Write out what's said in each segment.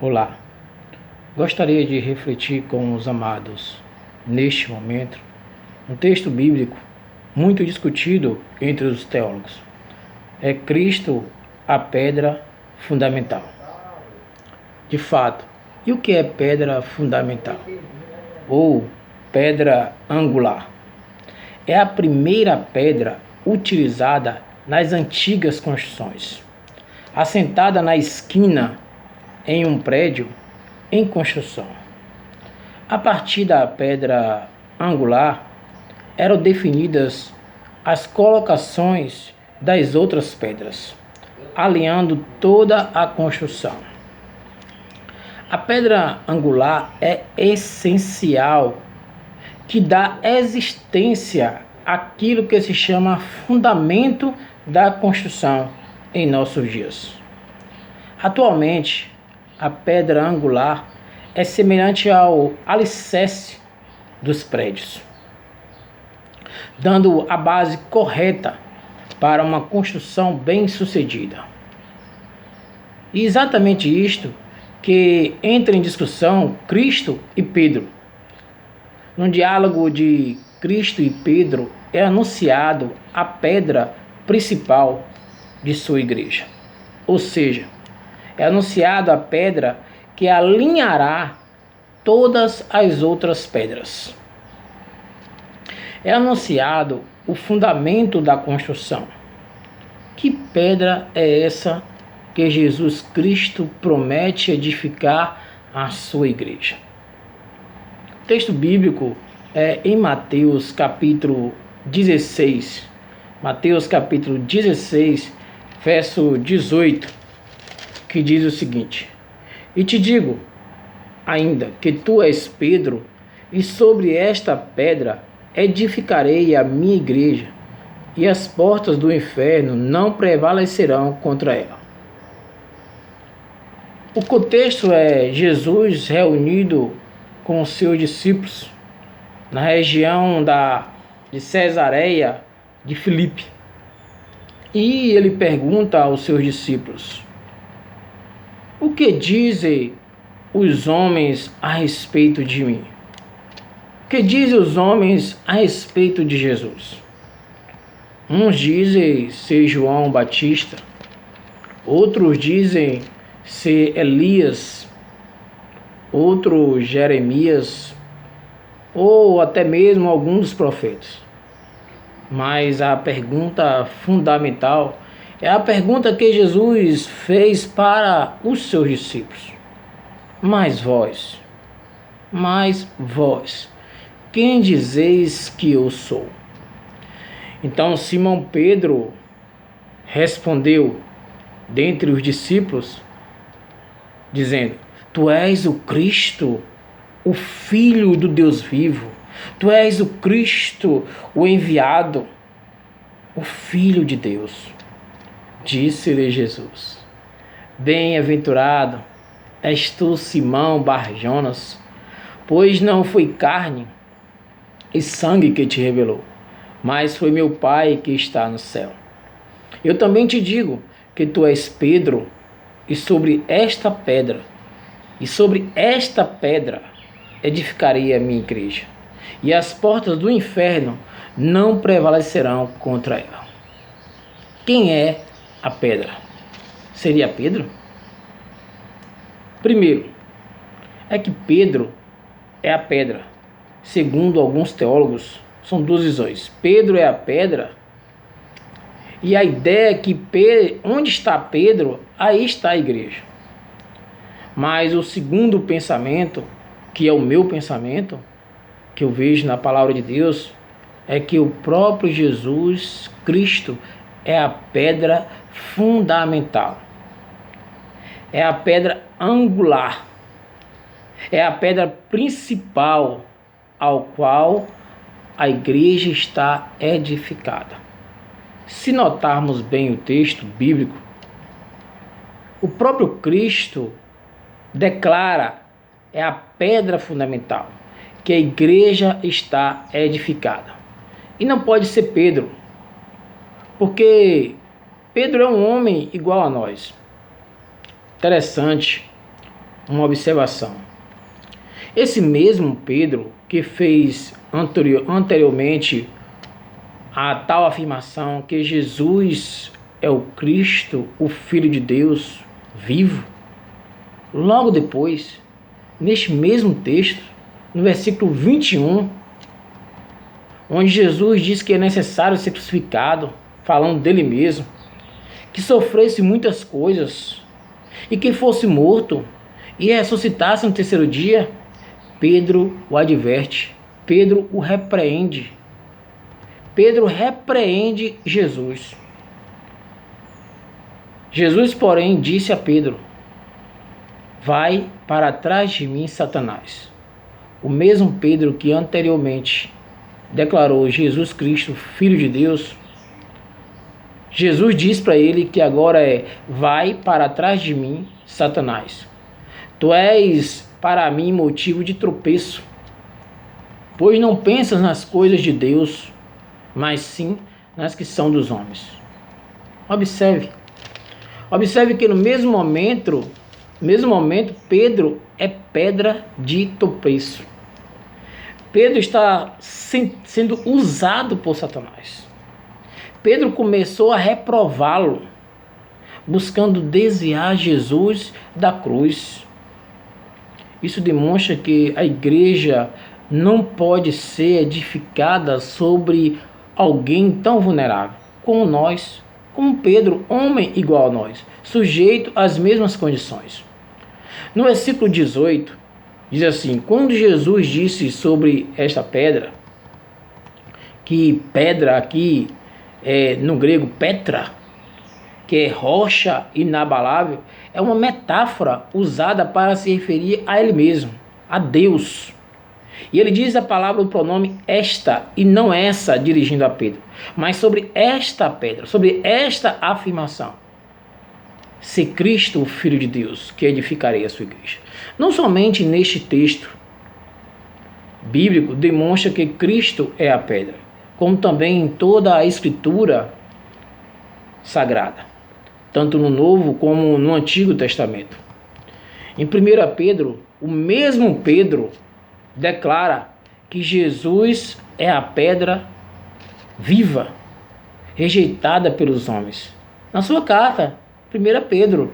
Olá, gostaria de refletir com os amados neste momento um texto bíblico muito discutido entre os teólogos. É Cristo a pedra fundamental. De fato, e o que é pedra fundamental? Ou pedra angular? É a primeira pedra utilizada nas antigas construções, assentada na esquina em um prédio em construção. A partir da pedra angular eram definidas as colocações das outras pedras, alinhando toda a construção. A pedra angular é essencial, que dá existência àquilo que se chama fundamento da construção em nossos dias. Atualmente, a pedra angular é semelhante ao alicerce dos prédios, dando a base correta para uma construção bem-sucedida. E exatamente isto que entra em discussão Cristo e Pedro. No diálogo de Cristo e Pedro é anunciado a pedra principal de sua igreja, ou seja, é anunciado a pedra que alinhará todas as outras pedras. É anunciado o fundamento da construção. Que pedra é essa que Jesus Cristo promete edificar a sua igreja? O texto bíblico é em Mateus capítulo 16. Mateus capítulo 16, verso 18. Que diz o seguinte: E te digo ainda que tu és Pedro, e sobre esta pedra edificarei a minha igreja, e as portas do inferno não prevalecerão contra ela. O contexto é Jesus reunido com os seus discípulos na região de Cesareia de Filipe. E ele pergunta aos seus discípulos: O que dizem os homens a respeito de mim? O que dizem os homens a respeito de Jesus? Uns dizem ser João Batista, outros dizem ser Elias, outros Jeremias, ou até mesmo alguns dos profetas. Mas a pergunta fundamental é a pergunta que Jesus fez para os seus discípulos: Mas vós, quem dizeis que eu sou? Então Simão Pedro respondeu dentre os discípulos, dizendo: Tu és o Cristo, o Filho do Deus vivo. Tu és o Cristo, o enviado, o Filho de Deus. Disse-lhe Jesus: Bem-aventurado és tu, Simão Bar-Jonas, pois não foi carne e sangue que te revelou, mas foi meu Pai que está no céu. Eu também te digo que tu és Pedro, e sobre esta pedra edificarei a minha igreja, e as portas do inferno não prevalecerão contra ela. Quem é a pedra? Seria Pedro? Primeiro, é que Pedro é a pedra. Segundo alguns teólogos, são duas visões. Pedro é a pedra, e a ideia é que onde está Pedro, aí está a igreja. Mas o segundo pensamento, que é o meu pensamento, que eu vejo na palavra de Deus, é que o próprio Jesus Cristo é a pedra fundamental. É a pedra angular. É a pedra principal ao qual a igreja está edificada. Se notarmos bem o texto bíblico, o próprio Cristo declara: é a pedra fundamental que a igreja está edificada. E não pode ser Pedro, porque Pedro é um homem igual a nós. Interessante uma observação. Esse mesmo Pedro que fez anteriormente a tal afirmação que Jesus é o Cristo, o Filho de Deus vivo, logo depois, neste mesmo texto, no versículo 21, onde Jesus diz que é necessário ser crucificado, falando dele mesmo, que sofresse muitas coisas e que fosse morto e ressuscitasse no terceiro dia, Pedro o adverte, Pedro o repreende. Pedro repreende Jesus. Jesus, porém, disse a Pedro: vai para trás de mim, Satanás. O mesmo Pedro que anteriormente declarou Jesus Cristo, Filho de Deus, Jesus diz para ele que agora vai para trás de mim, Satanás. Tu és para mim motivo de tropeço, pois não pensas nas coisas de Deus, mas sim nas que são dos homens. Observe que no mesmo momento, Pedro é pedra de tropeço. Pedro está sendo usado por Satanás. Pedro começou a reprová-lo, buscando desviar Jesus da cruz. Isso demonstra que a igreja não pode ser edificada sobre alguém tão vulnerável como nós, como Pedro, homem igual a nós, sujeito às mesmas condições. No versículo 18, diz assim: quando Jesus disse sobre esta pedra, que pedra aqui no grego petra, que é rocha inabalável, é uma metáfora usada para se referir a ele mesmo, a Deus. E ele diz a palavra, o pronome esta, e não essa, dirigindo a Pedro, mas sobre esta pedra, sobre esta afirmação: se Cristo, o Filho de Deus, que edificarei a sua igreja. Não somente neste texto bíblico demonstra que Cristo é a pedra, como também em toda a Escritura Sagrada, tanto no Novo como no Antigo Testamento. Em 1 Pedro, o mesmo Pedro declara que Jesus é a pedra viva, rejeitada pelos homens. Na sua carta, 1 Pedro,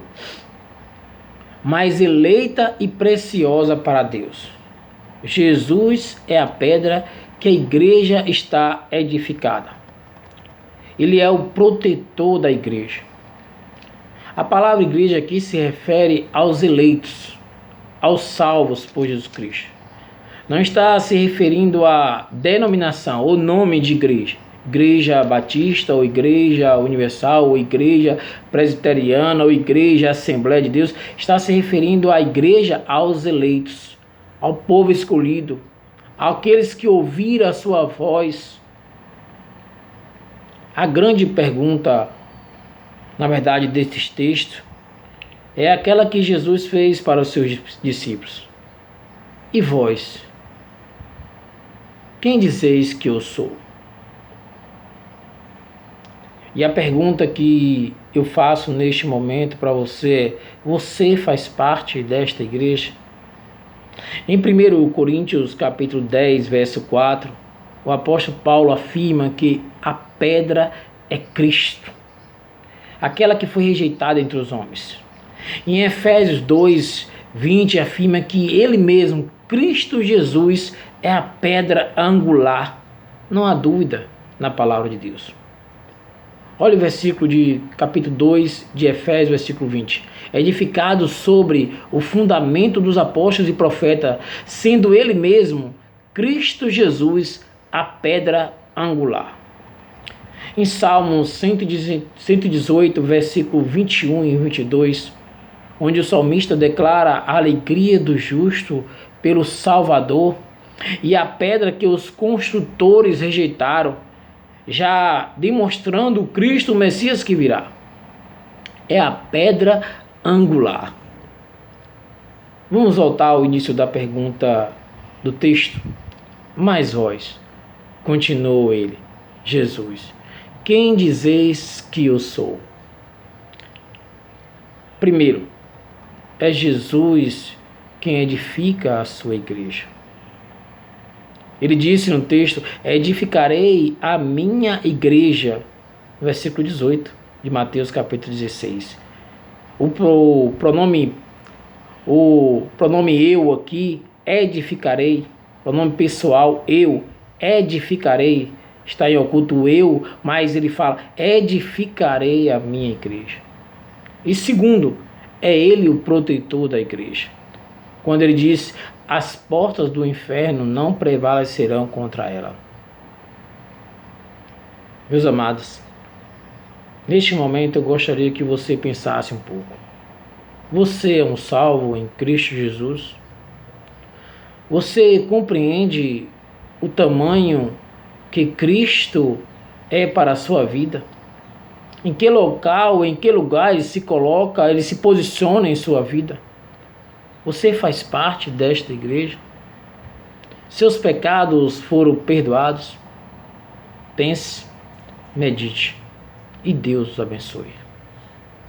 mas eleita e preciosa para Deus. Jesus é a pedra que a igreja está edificada. Ele é o protetor da igreja. A palavra igreja aqui se refere aos eleitos, aos salvos por Jesus Cristo. Não está se referindo à denominação ou nome de igreja. Igreja Batista, ou Igreja Universal, ou Igreja Presbiteriana, ou Igreja Assembleia de Deus. Está se referindo à igreja, aos eleitos, ao povo escolhido, àqueles que ouviram a sua voz. A grande pergunta, na verdade, desses textos, é aquela que Jesus fez para os seus discípulos: e vós, quem dizeis que eu sou? E a pergunta que eu faço neste momento para você: você faz parte desta igreja? Em 1 Coríntios capítulo 10, verso 4, o apóstolo Paulo afirma que a pedra é Cristo, aquela que foi rejeitada entre os homens. Em Efésios 2, 20, afirma que ele mesmo, Cristo Jesus, é a pedra angular. Não há dúvida na palavra de Deus. Olha o versículo de capítulo 2 de Efésios, versículo 20. Edificado sobre o fundamento dos apóstolos e profetas, sendo ele mesmo, Cristo Jesus, a pedra angular. Em Salmos 118, versículo 21 e 22, onde o salmista declara a alegria do justo pelo Salvador e a pedra que os construtores rejeitaram, já demonstrando o Cristo, o Messias que virá. É a pedra angular. Vamos voltar ao início da pergunta do texto. Mas vós, continuou ele, Jesus, quem dizeis que eu sou? Primeiro, é Jesus quem edifica a sua igreja. Ele disse no texto: edificarei a minha igreja, versículo 18 de Mateus capítulo 16. O pronome eu aqui, edificarei, pronome pessoal, eu, edificarei, está em oculto eu, mas ele fala, edificarei a minha igreja. E segundo, é ele o protetor da igreja. Quando ele diz, as portas do inferno não prevalecerão contra ela. Meus amados, neste momento eu gostaria que você pensasse um pouco. Você é um salvo em Cristo Jesus? Você compreende o tamanho que Cristo é para a sua vida? Em que local, em que lugar ele se coloca, ele se posiciona em sua vida? Você faz parte desta igreja? Seus pecados foram perdoados? Pense, medite e Deus os abençoe.